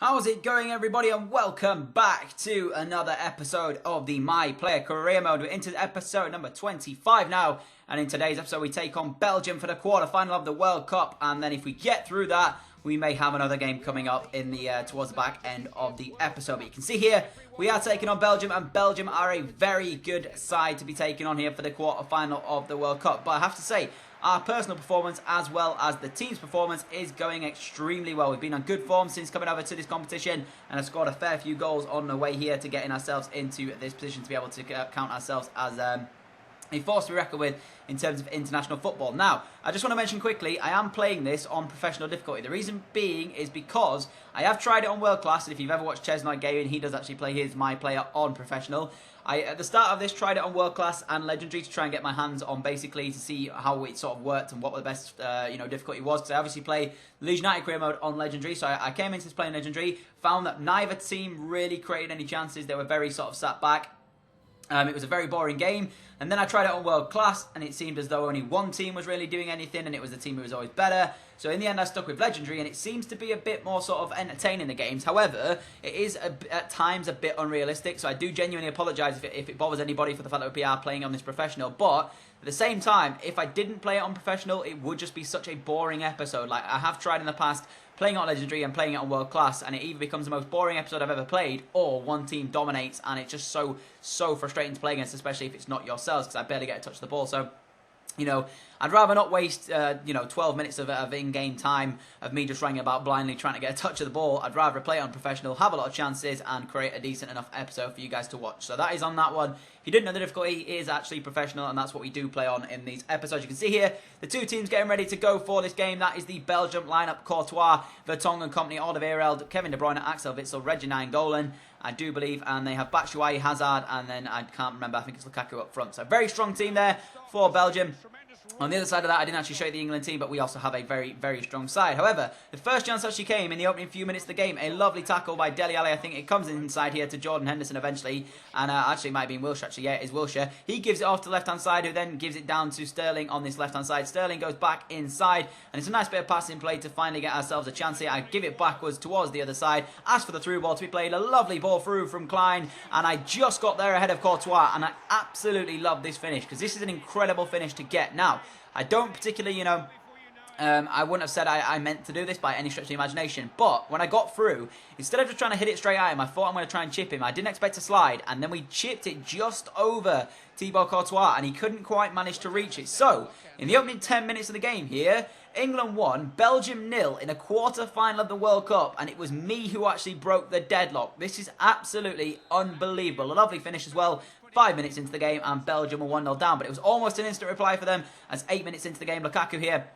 How's it going, everybody, and welcome back to another episode of the My Player Career Mode. We're into episode number 25 now, and in today's episode we take on Belgium for the quarter-final of the World Cup, and then if we get through that, we may have another game coming up in the towards the back end of the episode. But you can see here, we are taking on Belgium, and Belgium are a very good side to be taking on here for the quarter-final of the World Cup. But I have to say, our personal performance as well as the team's performance is going extremely well. We've been on good form since coming over to this competition and have scored a fair few goals on the way here to getting ourselves into this position to be able to count ourselves as a force to be reckoned with in terms of international football. Now, I just want to mention quickly, I am playing this on professional difficulty. The reason being is because I have tried it on world class, and if you've ever watched Chesnoid Gaming, he does actually play his My Player on professional. I, at the start of this, tried it on world class and legendary to try and get my hands on basically to see how it sort of worked and what the best difficulty was. Because I obviously play Leeds United career mode on legendary, so I came into this playing legendary, found that neither team really created any chances. They were very sort of sat back. It was a very boring game, and then I tried it on world class, and it seemed as though only one team was really doing anything, and it was the team who was always better. So in the end, I stuck with legendary, and it seems to be a bit more sort of entertaining, the games. However, it is at times a bit unrealistic, so I do genuinely apologise if it bothers anybody for the fact that we are playing on this professional. But at the same time, if I didn't play it on professional, it would just be such a boring episode. Like I have tried in the past, playing it on legendary and playing it on world class, and it either becomes the most boring episode I've ever played, or one team dominates, and it's just so frustrating to play against, especially if it's not yourselves, because I barely get a touch of the ball. So, you know, I'd rather not waste 12 minutes of in-game time of me just running about blindly trying to get a touch of the ball. I'd rather play it on professional, have a lot of chances, and create a decent enough episode for you guys to watch. So that is on that one. If you didn't know, the difficulty is actually professional, and that's what we do play on in these episodes. You can see here, the two teams getting ready to go for this game. That is the Belgium lineup: Courtois, Vertonghen company, Alderweireld, Kevin De Bruyne, Axel Witsel, Reggie Nainggolan, I do believe, and they have Batshuayi, Hazard, and then I can't remember, I think it's Lukaku up front. So very strong team there for Belgium. On the other side of that, I didn't actually show you the England team, but we also have a very, very strong side. However, the first chance actually came in the opening few minutes of the game. A lovely tackle by Dele Alli. I think it comes inside here to Jordan Henderson eventually. And actually, it might be in Wilshere, actually. Yeah, it is Wilshere. He gives it off to the left-hand side, who then gives it down to Sterling on this left-hand side. Sterling goes back inside, and it's a nice bit of passing play to finally get ourselves a chance here. I give it backwards towards the other side. Ask for the through ball to be played. A lovely ball through from Klein, and I just got there ahead of Courtois, and I absolutely love this finish, because this is an incredible finish to get. Now, I don't particularly, I wouldn't have said I meant to do this by any stretch of the imagination, but when I got through, instead of just trying to hit it straight at him, I thought I'm going to try and chip him. I didn't expect to slide, and then we chipped it just over Thibaut Courtois, and he couldn't quite manage to reach it. So, in the opening 10 minutes of the game here, England won, Belgium 0 in a quarter-final of the World Cup, and it was me who actually broke the deadlock. This is absolutely unbelievable. A lovely finish as well. 5 minutes into the game, and Belgium were 1-0 down, but it was almost an instant reply for them, as 8 minutes into the game, Lukaku here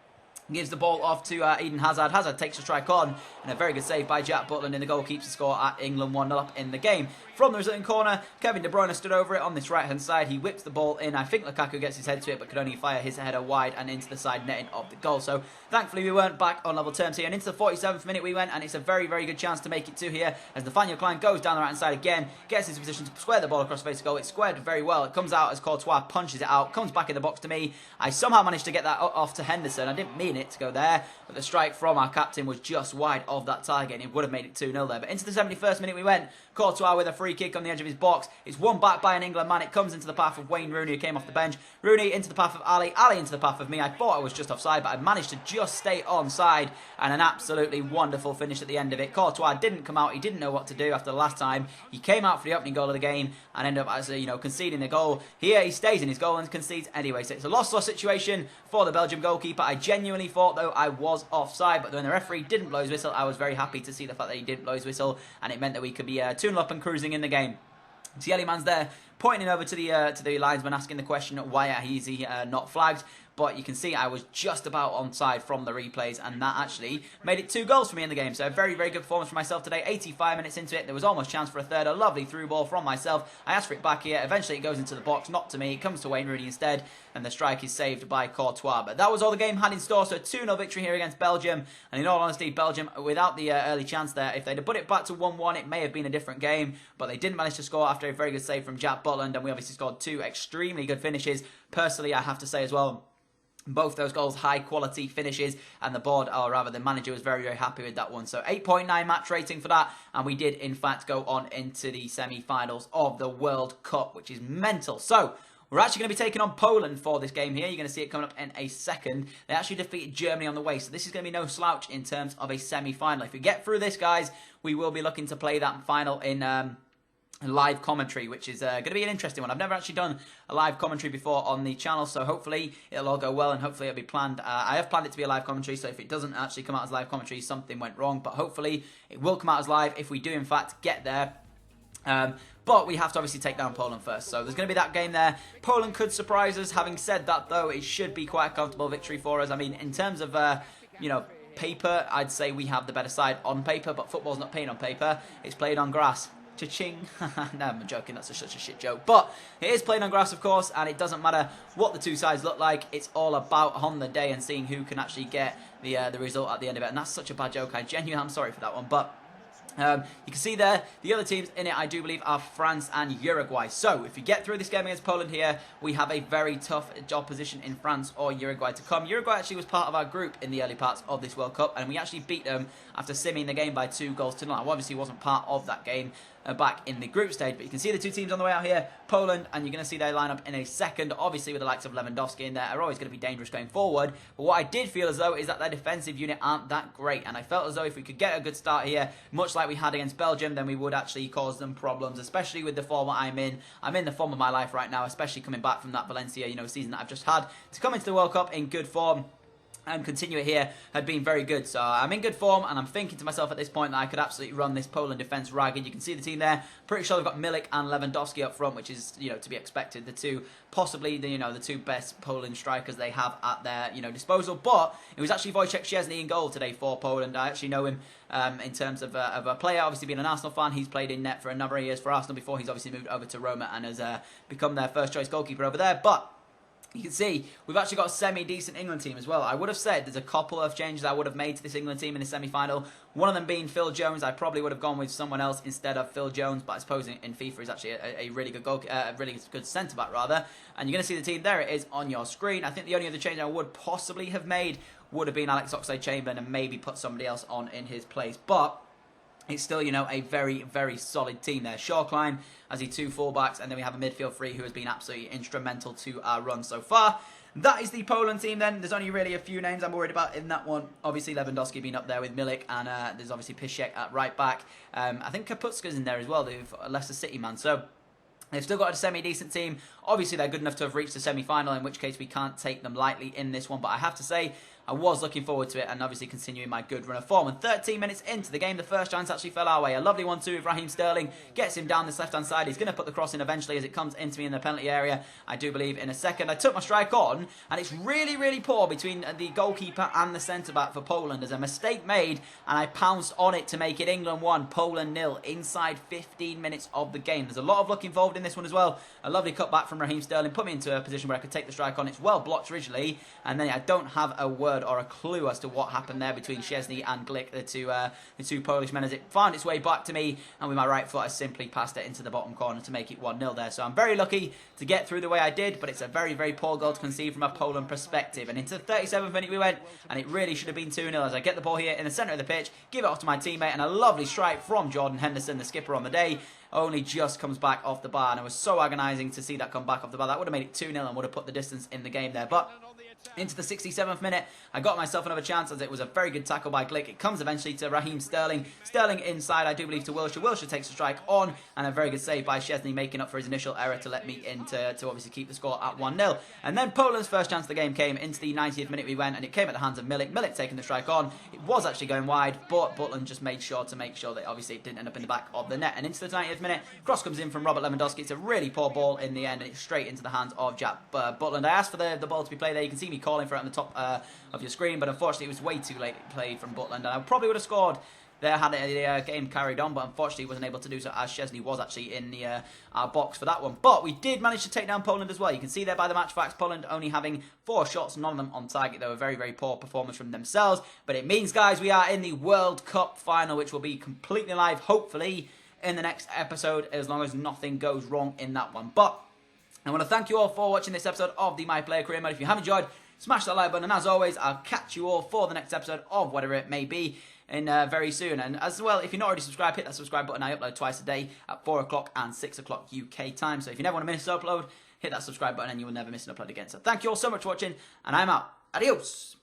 gives the ball off to Eden Hazard. Hazard takes a strike on, and a very good save by Jack Butland in the goal keeps the score at England 1-0 up in the game. From the resulting corner, Kevin De Bruyne stood over it on this right-hand side. He whips the ball in. I think Lukaku gets his head to it, but could only fire his header wide and into the side netting of the goal. So, thankfully, we weren't back on level terms here. And into the 47th minute we went, and it's a very, very good chance to make it 2 here, as Nathaniel Klein goes down the right-hand side again, gets into position to square the ball across the face of goal. It's squared very well. It comes out as Courtois punches it out, comes back in the box to me. I somehow managed to get that off to Henderson. I didn't mean it to go there, but the strike from our captain was just wide of that target, and it would have made it 2-0 there. But into the 71st minute we went. Courtois with a free kick on the edge of his box. It's won back by an England man. It comes into the path of Wayne Rooney, who came off the bench. Rooney into the path of Ali. Ali into the path of me. I thought I was just offside, but I managed to just stay onside, and an absolutely wonderful finish at the end of it. Courtois didn't come out. He didn't know what to do after the last time. He came out for the opening goal of the game and ended up as conceding the goal. Here he stays in his goal and concedes anyway. So it's a lost situation for the Belgium goalkeeper. I genuinely thought, though, I was offside, but when the referee didn't blow his whistle, I was very happy to see the fact that he didn't blow his whistle, and it meant that we could be 2-0 up and cruising in the game. So Yelly Man's there, pointing over to the linesman, asking the question, why is he not flagged? But you can see I was just about onside from the replays, and that actually made it 2 goals for me in the game. So a very, very good performance for myself today. 85 minutes into it, there was almost chance for a third. A lovely through ball from myself. I asked for it back here. Eventually it goes into the box, not to me. It comes to Wayne Rooney instead, and the strike is saved by Courtois. But that was all the game had in store. So a 2-0 victory here against Belgium. And in all honesty, Belgium, without the early chance there, if they'd have put it back to 1-1, it may have been a different game. But they didn't manage to score after a very good save from Jack Butland, and we obviously scored 2 extremely good finishes. Personally, I have to say as well, Both those goals, high quality finishes, and the board, or rather the manager, was very, very happy with that one. So 8.9 match rating for that, and we did in fact go on into the semi-finals of the World Cup, which is mental. So we're actually going to be taking on Poland for this game here. You're going to see it coming up in a second. They actually defeated Germany on the way, so this is going to be no slouch in terms of a semi-final. If we get through this, guys, we will be looking to play that final in live commentary, which is going to be an interesting one. I've never actually done a live commentary before on the channel, so hopefully it'll all go well and hopefully it'll be planned. I have planned it to be a live commentary, so if it doesn't actually come out as live commentary, something went wrong, but hopefully it will come out as live if we do in fact get there. But we have to obviously take down Poland first, so there's going to be that game there. Poland could surprise us. Having said that, though, it should be quite a comfortable victory for us. I mean, in terms of, paper, I'd say we have the better side on paper, but football's not played on paper. It's played on grass. Cha-ching. No, I'm joking, that's such a shit joke. But it is played on grass, of course, and it doesn't matter what the two sides look like. It's all about on the day and seeing who can actually get the result at the end of it. And that's such a bad joke. I genuinely am sorry for that one. But you can see there, the other teams in it, I do believe, are France and Uruguay. So, if you get through this game against Poland here, we have a very tough opposition in France or Uruguay to come. Uruguay actually was part of our group in the early parts of this World Cup, and we actually beat them after simming the game by 2-0. I obviously wasn't part of that game back in the group stage, but you can see the two teams on the way out here, Poland, and you're going to see their lineup in a second. Obviously, with the likes of Lewandowski in there, are always going to be dangerous going forward. But what I did feel as though is that their defensive unit aren't that great, and I felt as though if we could get a good start here, much like we had against Belgium, then we would actually cause them problems, especially with the form that I'm in. I'm in the form of my life right now, especially coming back from that Valencia, season that I've just had. To come into the World Cup in good form and continue it here had been very good. So I'm in good form, and I'm thinking to myself at this point that I could absolutely run this Poland defence ragged. You can see the team there. Pretty sure they've got Milik and Lewandowski up front, which is, to be expected. The two, possibly, the two best Poland strikers they have at their, disposal. But it was actually Wojciech Szczesny in goal today for Poland. I actually know him in terms of a player. Obviously, being an Arsenal fan, he's played in net for a number of years for Arsenal before. He's obviously moved over to Roma and has become their first choice goalkeeper over there. But you can see we've actually got a semi-decent England team as well. I would have said there's a couple of changes I would have made to this England team in the semi-final. One of them being Phil Jones. I probably would have gone with someone else instead of Phil Jones, but I suppose in FIFA he's actually a really good really good centre-back rather. And you're going to see the team there. It is on your screen. I think the only other change I would possibly have made would have been Alex Oxlade-Chamberlain and maybe put somebody else on in his place. But it's still, a very, very solid team there. Shaw Klein as the two fullbacks, and then we have a midfield three who has been absolutely instrumental to our run so far. That is the Poland team then. There's only really a few names I'm worried about in that one. Obviously, Lewandowski being up there with Milik, and there's obviously Piszczek at right back. I think Kaputska's in there as well, the Leicester City man. So they've still got a semi-decent team. Obviously, they're good enough to have reached the semi-final, in which case we can't take them lightly in this one. But I have to say, I was looking forward to it and obviously continuing my good run of form. And 13 minutes into the game, the first chance actually fell our way. A lovely 1-2 with Raheem Sterling. Gets him down this left-hand side. He's going to put the cross in eventually as it comes into me in the penalty area, I do believe, in a second. I took my strike on, and it's really, really poor between the goalkeeper and the centre-back for Poland. There's a mistake made, and I pounced on it to make it England 1, Poland 0, inside 15 minutes of the game. There's a lot of luck involved in this one as well. A lovely cutback from Raheem Sterling put me into a position where I could take the strike on. It's well blocked originally, and then I don't have a word or a clue as to what happened there between Szczesny and Glick, the two Polish men, as it found its way back to me, and with my right foot I simply passed it into the bottom corner to make it 1-0 there. So I'm very lucky to get through the way I did, but it's a very, very poor goal to concede from a Poland perspective. And into the 37th minute we went, and it really should have been 2-0 as I get the ball here in the centre of the pitch, give it off to my teammate, and a lovely strike from Jordan Henderson, the skipper on the day, only just comes back off the bar, and it was so agonising to see that come back off the bar. That would have made it 2-0 and would have put the distance in the game there. But into the 67th minute, I got myself another chance as it was a very good tackle by Glick. It comes eventually to Raheem Sterling. Sterling inside, I do believe, to Wilshere. Wilshere takes a strike on, and a very good save by Szczesny, making up for his initial error to let me in to obviously keep the score at 1-0. And then Poland's first chance of the game came into the 90th minute we went, and it came at the hands of Milik. Milik taking the strike on. It was actually going wide, but Butland just made sure that obviously it didn't end up in the back of the net. And into the 90th minute, cross comes in from Robert Lewandowski. It's a really poor ball in the end, and it's straight into the hands of Jack Butland. I asked for the ball to be played there. You can see me calling for it on the top of your screen, but unfortunately it was way too late played from Butland, and I probably would have scored there had the game carried on, but unfortunately wasn't able to do so as Szczesny was actually in the our box for that one. But we did manage to take down Poland as well. You can see there by the match facts, Poland only having 4 shots, none of them on target. They were very, very poor performance from themselves, but it means, guys, we are in the World Cup final, which will be completely live, hopefully, in the next episode, as long as nothing goes wrong in that one. But I want to thank you all for watching this episode of the My Player Career Mode. If you have enjoyed, smash that like button, and as always, I'll catch you all for the next episode of whatever it may be in very soon. And as well, if you're not already subscribed, hit that subscribe button. I upload twice a day at 4 o'clock and 6 o'clock UK time. So if you never want to miss an upload, hit that subscribe button and you will never miss an upload again. So thank you all so much for watching, and I'm out. Adios.